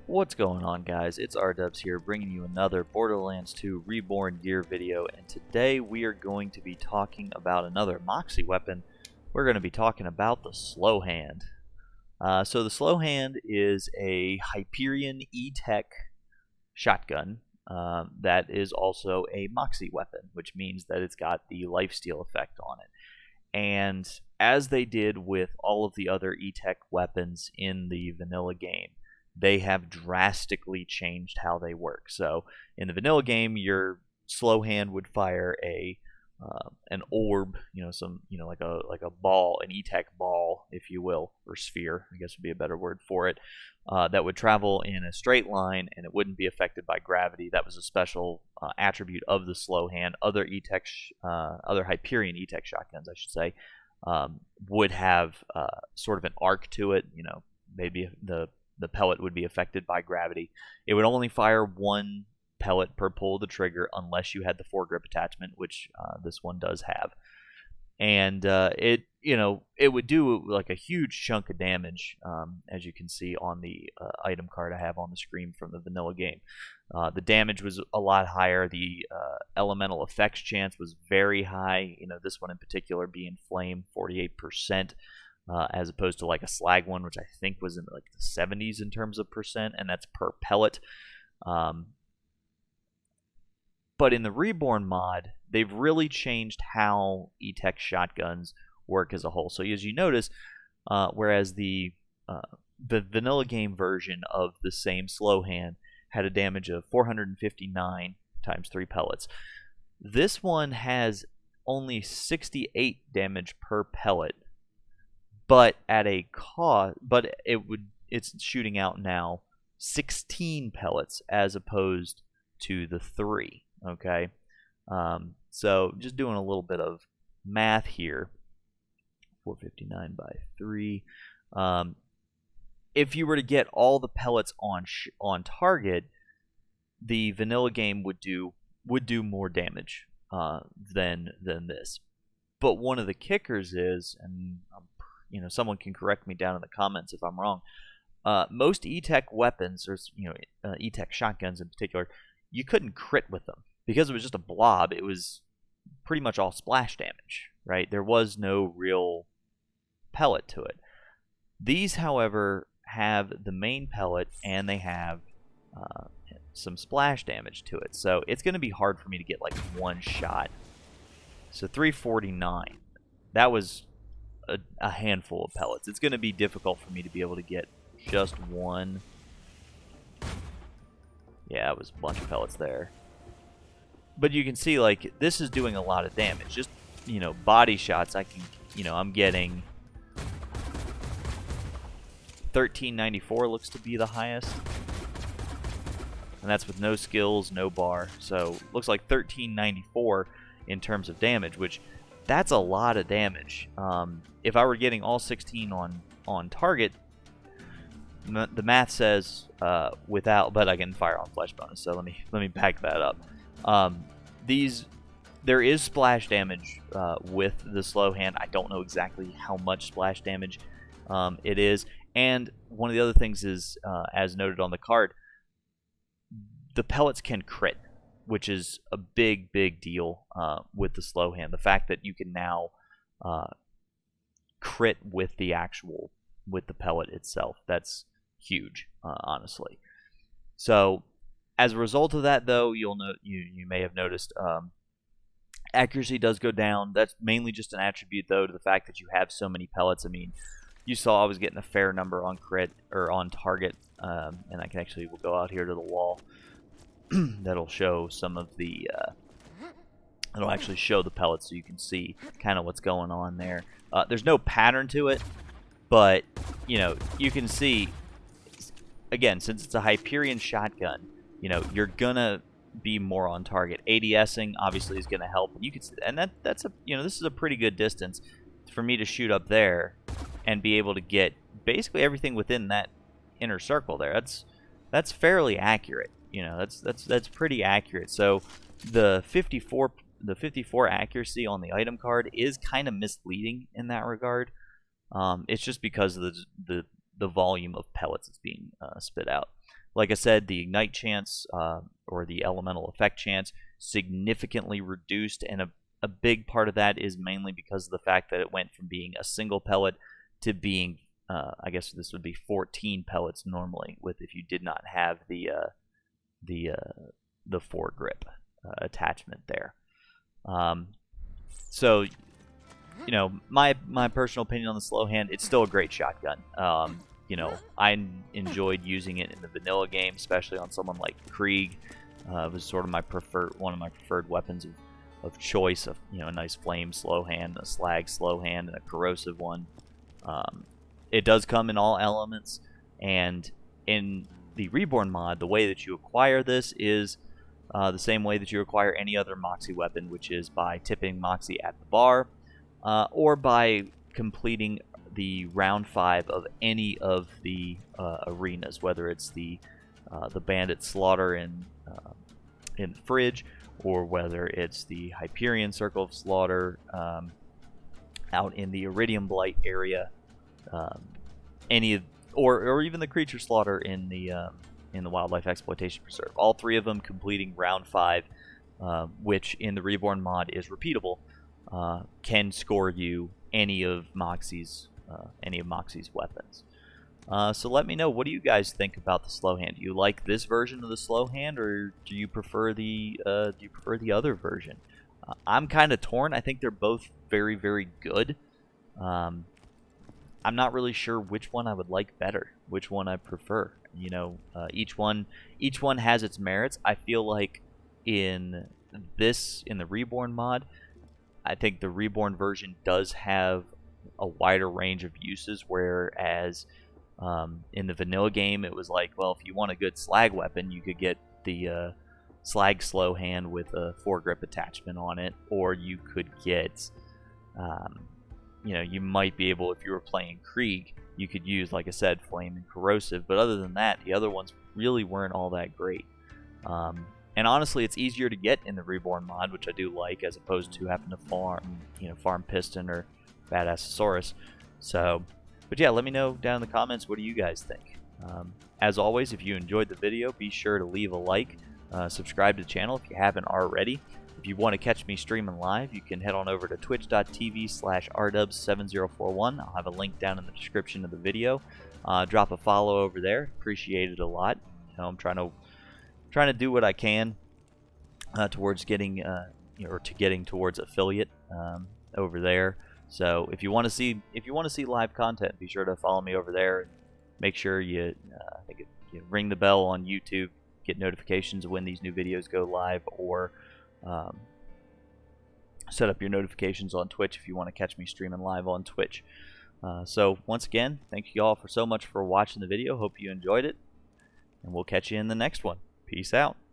What's going on, guys? It's R-Dubs here, bringing you another Borderlands 2 Reborn gear video, and today we are going to be talking about another Moxie weapon. We're going to be talking about the Slow Hand. So the Slow Hand is a Hyperion E-Tech shotgun that is also a Moxie weapon, which means that it's got the lifesteal effect on it. And as they did with all of the other E-Tech weapons in the vanilla game, they have drastically changed how they work. So in the vanilla game, your slow hand would fire an orb, like a ball, an E-Tech ball, if you will, or sphere, I guess would be a better word for it, that would travel in a straight line and it wouldn't be affected by gravity. That was a special attribute of the slow hand. Other other Hyperion E-Tech shotguns, I should say, would have sort of an arc to it. Maybe the pellet would be affected by gravity. It would only fire one pellet per pull of the trigger unless you had the foregrip attachment, which this one does have. And it would do like a huge chunk of damage, as you can see on the item card I have on the screen from the vanilla game. The damage was a lot higher. The elemental effects chance was very high. This one in particular being flame, 48%. As opposed to like a slag one, which I think was in like the 70s in terms of percent, and that's per pellet. But in the Reborn mod, they've really changed how E-Tech shotguns work as a whole. So as you notice, whereas the vanilla game version of the same slow hand had a damage of 459 times 3 pellets, this one has only 68 damage per pellet. But at a cost, it's shooting out now 16 pellets as opposed to the 3. Okay, so just doing a little bit of math here. 459 by 3. If you were to get all the pellets on target, the vanilla game would do more damage than this. But one of the kickers is, and someone can correct me down in the comments if I'm wrong. Most E-Tech weapons, or E-Tech shotguns in particular, you couldn't crit with them because it was just a blob. It was pretty much all splash damage, right? There was no real pellet to it. These, however, have the main pellet and they have some splash damage to it, so it's going to be hard for me to get like one shot. So 349. That was a handful of pellets. It's going to be difficult for me to be able to get just one. Yeah, it was a bunch of pellets there. But you can see, like, this is doing a lot of damage. Just, body shots, I'm getting 1394 looks to be the highest. And that's with no skills, no bar. So, looks like 1394 in terms of damage, which that's a lot of damage. If I were getting all 16 on target, the math says without, but I can fire on flesh bonus. So let me back that up. There is splash damage with the slow hand. I don't know exactly how much splash damage it is. And one of the other things is, as noted on the card, the pellets can crit, which is a big deal with the slow hand. The fact that you can now crit with the pellet itself, that's huge, honestly. So as a result of that, though, you may have noticed accuracy does go down. That's mainly just an attribute, though, to the fact that you have so many pellets. I mean, you saw I was getting a fair number on crit or on target, and I can actually we'll go out here to the wall. That'll show some of the it'll actually show the pellets so you can see kind of what's going on there. There's no pattern to it, but you can see, again, since it's a Hyperion shotgun, you're gonna be more on target. ADSing obviously is gonna help. You can see, and that's a this is a pretty good distance for me to shoot up there and be able to get basically everything within that inner circle there. That's fairly accurate. That's pretty accurate. So the 54 accuracy on the item card is kind of misleading in that regard. It's just because of the volume of pellets that's being spit out. Like I said, the ignite chance or the elemental effect chance significantly reduced, and a big part of that is mainly because of the fact that it went from being a single pellet to being, I guess this would be 14 pellets normally, with if you did not have the foregrip attachment there. So, you know, my personal opinion on the slow hand, it's still a great shotgun. You know, I enjoyed using it in the vanilla game, especially on someone like Krieg. It was sort of one of my preferred weapons of choice. Of, you know, a nice flame slow hand, a slag slow hand, and a corrosive one. It does come in all elements, and in the Reborn mod, the way that you acquire this is the same way that you acquire any other Moxie weapon, which is by tipping Moxie at the bar, or by completing the round 5 of any of the arenas, whether it's the Bandit Slaughter in the Fridge, or whether it's the Hyperion Circle of Slaughter out in the Iridium Blight area, or even the Creature Slaughter in the Wildlife Exploitation Preserve. All 3 of them completing round 5, which in the Reborn mod is repeatable, can score you any of Moxie's weapons. So let me know, what do you guys think about the slow hand? Do you like this version of the slow hand, or do you prefer the other version? I'm kind of torn. I think they're both very, very good. I'm not really sure which one I would like better, which one I prefer. You know, each one has its merits. I feel like in the Reborn mod, I think the Reborn version does have a wider range of uses, whereas in the vanilla game it was like, well, if you want a good slag weapon, you could get the slag slow hand with a foregrip attachment on it, or you could get you know, you might be able, if you were playing Krieg, you could use, like I said, flame and corrosive, but other than that, the other ones really weren't all that great. And honestly, it's easier to get in the Reborn mod, which I do like, as opposed to having to farm Piston or Badassasaurus. So, but yeah, let me know down in the comments, what do you guys think? As always, if you enjoyed the video, be sure to leave a like, subscribe to the channel if you haven't already. If you want to catch me streaming live, you can head on over to twitch.tv/rdubs7041. I'll have a link down in the description of the video. Drop a follow over there. Appreciate it a lot. You know, I'm trying to do what I can towards getting getting towards affiliate over there. So if you want to see live content, be sure to follow me over there, and make sure you ring the bell on YouTube, get notifications of when these new videos go live, or set up your notifications on Twitch if you want to catch me streaming live on Twitch. So once again, thank you all so much for watching the video. Hope you enjoyed it, and we'll catch you in the next one. Peace out.